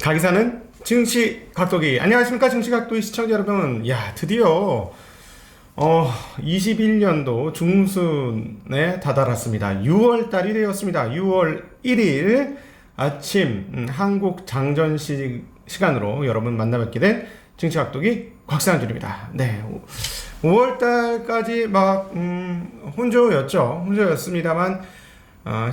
가기사는 증시각도기. 안녕하십니까 증시각도기 시청자 여러분. 야, 드디어 21년도 중순에 다다랐습니다. 6월달이 되었습니다. 6월 1일 아침 한국 장전 시간으로 여러분 만나뵙게 된 증시각도기 곽상준입니다. 네, 5월달까지 막 혼조였습니다만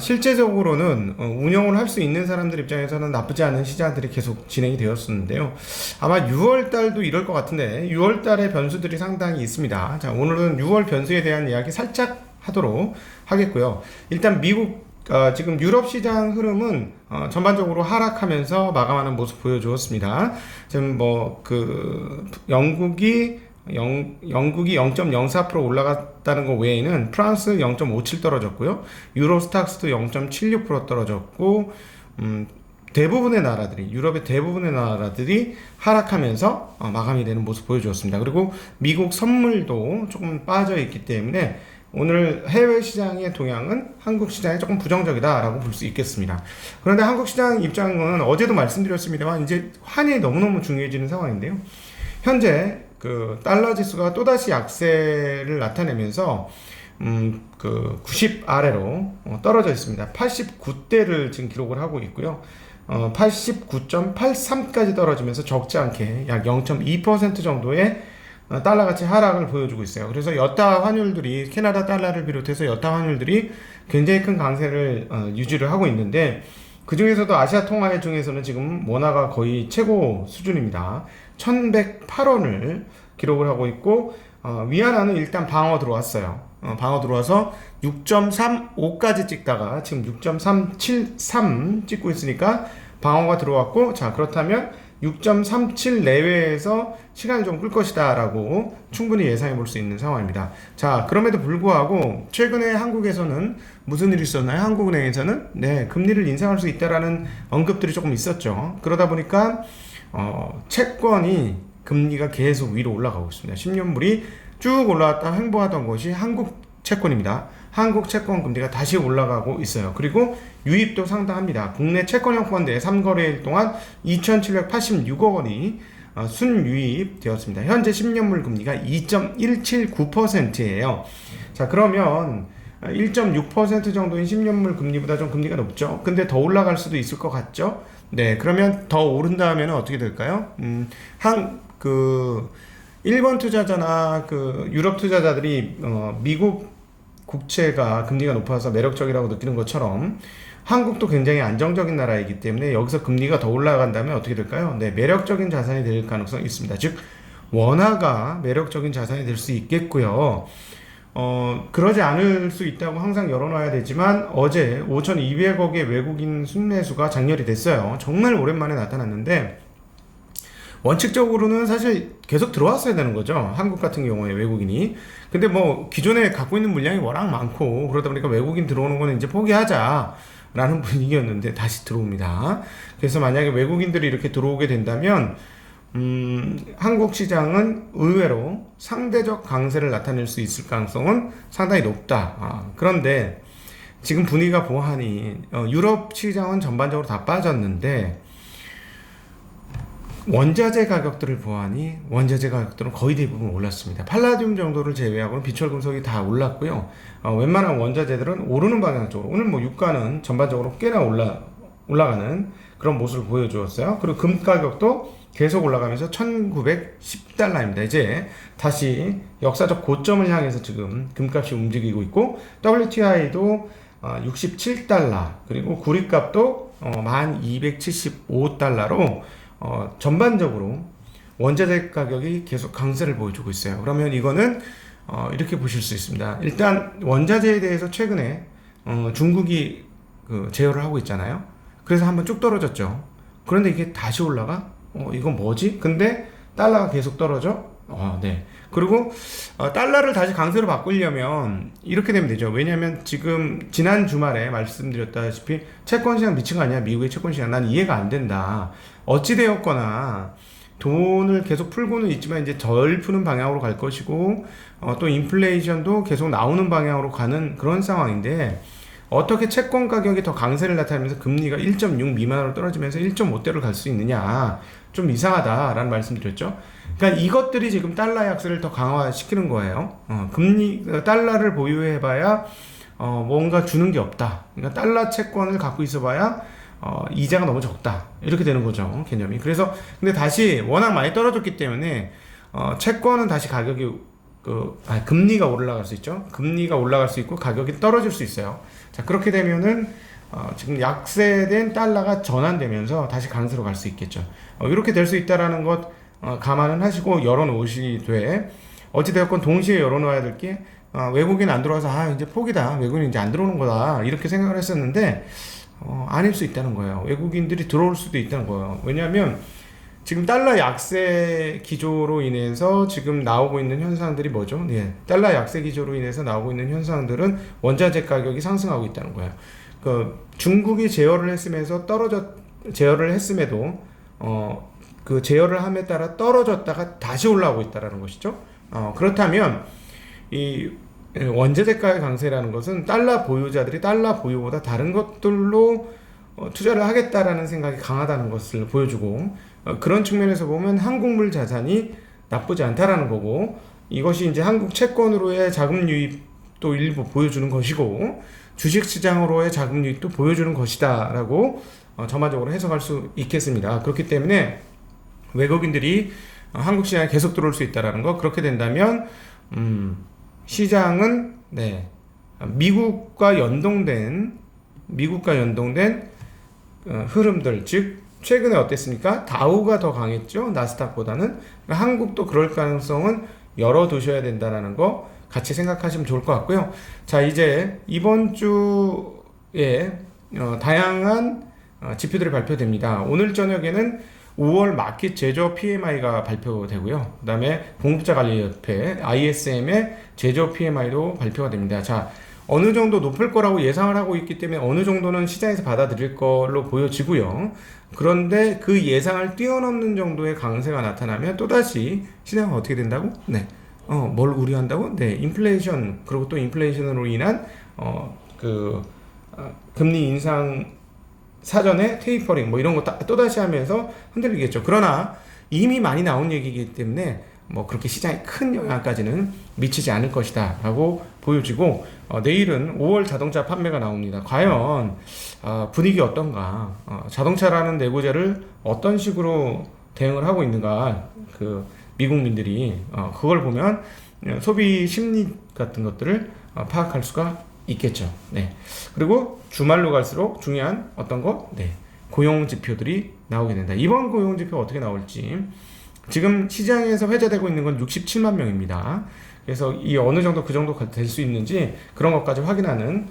실제적으로는 운영을 할 수 있는 사람들 입장에서는 나쁘지 않은 시장들이 계속 진행이 되었었는데요. 아마 6월달도 이럴 것 같은데 6월달의 변수들이 상당히 있습니다. 자, 오늘은 6월 변수에 대한 이야기 살짝 하도록 하겠고요. 일단 미국 지금 유럽 시장 흐름은 전반적으로 하락하면서 마감하는 모습 보여주었습니다. 지금 영국이 0.04% 올라갔다는 것 외에는 프랑스 0.57 떨어졌고요. 유로스탁스도 0.76% 떨어졌고, 대부분의 나라들이, 유럽의 대부분의 나라들이 하락하면서 마감이 되는 모습 보여주었습니다. 그리고 미국 선물도 조금 빠져 있기 때문에 오늘 해외 시장의 동향은 한국 시장이 조금 부정적이다라고 볼 수 있겠습니다. 그런데 한국 시장 입장은 어제도 말씀드렸습니다만 이제 환이 너무너무 중요해지는 상황인데요. 현재 달러 지수가 또다시 약세를 나타내면서 90 아래로 떨어져 있습니다. 89대를 지금 기록을 하고 있고요. 89.83까지 떨어지면서 적지 않게 약 0.2% 정도의 달러 가치 하락을 보여주고 있어요. 그래서 여타 환율들이 캐나다 달러를 비롯해서 여타 환율들이 굉장히 큰 강세를 유지를 하고 있는데, 그 중에서도 아시아 통화회 중에서는 지금 원화가 거의 최고 수준입니다. 1108원을 기록을 하고 있고, 위안화는 일단 방어 들어왔어요. 방어 들어와서 6.35까지 찍다가 지금 6.373 찍고 있으니까 방어가 들어왔고, 자, 그렇다면 6.37 내외에서 시간을 좀 끌 것이다 라고 충분히 예상해 볼 수 있는 상황입니다. 자, 그럼에도 불구하고 최근에 한국에서는 무슨 일이 있었나요? 한국은행에서는 금리를 인상할 수 있다라는 언급들이 조금 있었죠. 그러다 보니까 채권이 금리가 계속 위로 올라가고 있습니다. 10년물이 쭉 올라왔다 횡보하던 것이 한국 채권입니다. 한국 채권 금리가 다시 올라가고 있어요. 그리고 유입도 상당합니다. 국내 채권형 펀드에 3거래일 동안 2,786억 원이 순유입 되었습니다. 현재 10년물 금리가 2.179%예요. 자, 그러면 1.6% 정도인 10년물 금리보다 좀 금리가 높죠. 근데 더 올라갈 수도 있을 것 같죠. 네, 그러면 더 오른다면 어떻게 될까요? 일본 투자자나 유럽 투자자들이 미국 국채가 금리가 높아서 매력적이라고 느끼는 것처럼 한국도 굉장히 안정적인 나라이기 때문에 여기서 금리가 더 올라간다면 어떻게 될까요? 네, 매력적인 자산이 될 가능성이 있습니다. 즉, 원화가 매력적인 자산이 될 수 있겠고요. 그러지 않을 수 있다고 항상 열어놔야 되지만, 어제 5,200억의 외국인 순매수가 장렬이 됐어요. 정말 오랜만에 나타났는데, 원칙적으로는 사실 계속 들어왔어야 되는 거죠. 한국 같은 경우에 외국인이. 근데 기존에 갖고 있는 물량이 워낙 많고, 그러다 보니까 외국인 들어오는 거는 이제 포기하자라는 분위기였는데 다시 들어옵니다. 그래서 만약에 외국인들이 이렇게 들어오게 된다면, 한국 시장은 의외로 상대적 강세를 나타낼 수 있을 가능성은 상당히 높다. 그런데 지금 분위기가 보하니 유럽 시장은 전반적으로 다 빠졌는데, 원자재 가격들을 보아하니 원자재 가격들은 거의 대부분 올랐습니다. 팔라듐 정도를 제외하고는 비철금속이 다 올랐고요. 웬만한 원자재들은 오르는 방향 쪽으로, 오늘 유가는 전반적으로 꽤나 올라가는 그런 모습을 보여주었어요. 그리고 금 가격도 계속 올라가면서 1910달러입니다. 이제 다시 역사적 고점을 향해서 지금 금값이 움직이고 있고, WTI도 67달러, 그리고 구리값도 1275달러로 전반적으로 원자재 가격이 계속 강세를 보여주고 있어요. 그러면 이거는 이렇게 보실 수 있습니다. 일단 원자재에 대해서 최근에 중국이 제어를 하고 있잖아요. 그래서 한번 쭉 떨어졌죠. 그런데 이게 다시 올라가? 이건 뭐지? 근데 달러가 계속 떨어져? 네. 그리고 달러를 다시 강세로 바꾸려면 이렇게 되면 되죠. 왜냐하면 지금 지난 주말에 말씀드렸다시피 채권 시장 미친 거 아니야? 미국의 채권 시장. 난 이해가 안 된다. 어찌되었거나 돈을 계속 풀고는 있지만 이제 덜 푸는 방향으로 갈 것이고, 또 인플레이션도 계속 나오는 방향으로 가는 그런 상황인데, 어떻게 채권 가격이 더 강세를 나타내면서 금리가 1.6 미만으로 떨어지면서 1.5대로 갈 수 있느냐, 좀 이상하다라는 말씀드렸죠. 그러니까 이것들이 지금 달러 약세를 더 강화시키는 거예요. 달러를 보유해봐야 뭔가 주는 게 없다. 그러니까 달러 채권을 갖고 있어봐야 이자가 너무 적다. 이렇게 되는 거죠, 개념이. 그래서 근데 다시 워낙 많이 떨어졌기 때문에 채권은 다시 가격이 금리가 올라갈 수 있죠. 금리가 올라갈 수 있고 가격이 떨어질 수 있어요. 자, 그렇게 되면은 지금 약세된 달러가 전환되면서 다시 강세로 갈 수 있겠죠. 이렇게 될 수 있다라는 것 감안은 하시고 열어놓으시되, 어찌되었건 동시에 열어놓아야 될 게 외국인 안 들어와서 이제 포기다, 외국인 이제 안 들어오는 거다, 이렇게 생각을 했었는데 아닐 수 있다는 거예요. 외국인들이 들어올 수도 있다는 거예요. 왜냐하면 지금 달러 약세 기조로 인해서 지금 나오고 있는 현상들이 뭐죠? 네, 달러 약세 기조로 인해서 나오고 있는 현상들은 원자재 가격이 상승하고 있다는 거예요. 중국이 제어를 했음에도 그 제어를 함에 따라 떨어졌다가 다시 올라오고 있다라는 것이죠. 그렇다면 이 원자재가의 강세라는 것은 달러 보유자들이 달러 보유보다 다른 것들로 투자를 하겠다라는 생각이 강하다는 것을 보여주고, 그런 측면에서 보면 한국물 자산이 나쁘지 않다라는 거고, 이것이 이제 한국 채권으로의 자금 유입도 일부 보여주는 것이고, 주식시장으로의 자금 유입도 보여주는 것이다라고 전반적으로 해석할 수 있겠습니다. 그렇기 때문에 외국인들이 한국 시장에 계속 들어올 수 있다라는 거, 그렇게 된다면 시장은 미국과 연동된 흐름들, 즉 최근에 어땠습니까? 다우가 더 강했죠, 나스닥보다는. 그러니까 한국도 그럴 가능성은 열어두셔야 된다는 거 같이 생각하시면 좋을 것 같고요. 자, 이제 이번 주에 다양한 지표들이 발표됩니다. 오늘 저녁에는 5월 마켓 제조 PMI가 발표되고요. 그 다음에 공급자관리협회 ISM의 제조 PMI도 발표가 됩니다. 자, 어느 정도 높을 거라고 예상을 하고 있기 때문에 어느 정도는 시장에서 받아들일 걸로 보여지고요. 그런데 그 예상을 뛰어넘는 정도의 강세가 나타나면 또다시 시장은 어떻게 된다고? 뭘 우려한다고? 인플레이션, 그리고 또 인플레이션으로 인한 금리 인상 사전에 테이퍼링 이런 거 또다시 하면서 흔들리겠죠. 그러나 이미 많이 나온 얘기이기 때문에 그렇게 시장에 큰 영향까지는 미치지 않을 것이다 라고 보여지고, 내일은 5월 자동차 판매가 나옵니다. 과연 분위기 어떤가, 자동차라는 내구재를 어떤 식으로 대응을 하고 있는가, 미국민들이 그걸 보면 소비 심리 같은 것들을 파악할 수가 있겠죠. 그리고 주말로 갈수록 중요한 어떤 거? 고용 지표들이 나오게 된다. 이번 고용 지표 어떻게 나올지, 지금 시장에서 회자되고 있는 건 67만 명입니다. 그래서 이 어느 정도 그 정도 될 수 있는지 그런 것까지 확인하는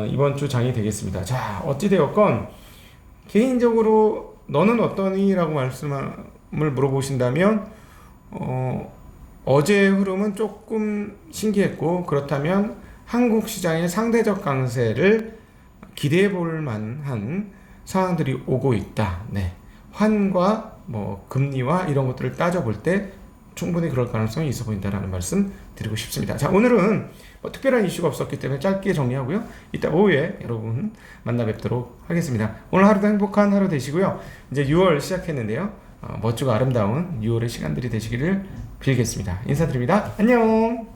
이번 주 장이 되겠습니다. 자, 어찌되었건 개인적으로 너는 어떠니? 라고 말씀을 물어보신다면 어제의 흐름은 조금 신기했고, 그렇다면 한국 시장의 상대적 강세를 기대해 볼 만한 상황들이 오고 있다. 환과 금리와 이런 것들을 따져볼 때 충분히 그럴 가능성이 있어 보인다라는 말씀 드리고 싶습니다. 자, 오늘은 특별한 이슈가 없었기 때문에 짧게 정리하고요. 이따 오후에 여러분 만나 뵙도록 하겠습니다. 오늘 하루도 행복한 하루 되시고요. 이제 6월 시작했는데요. 멋지고 아름다운 6월의 시간들이 되시기를 빌겠습니다. 인사드립니다. 안녕.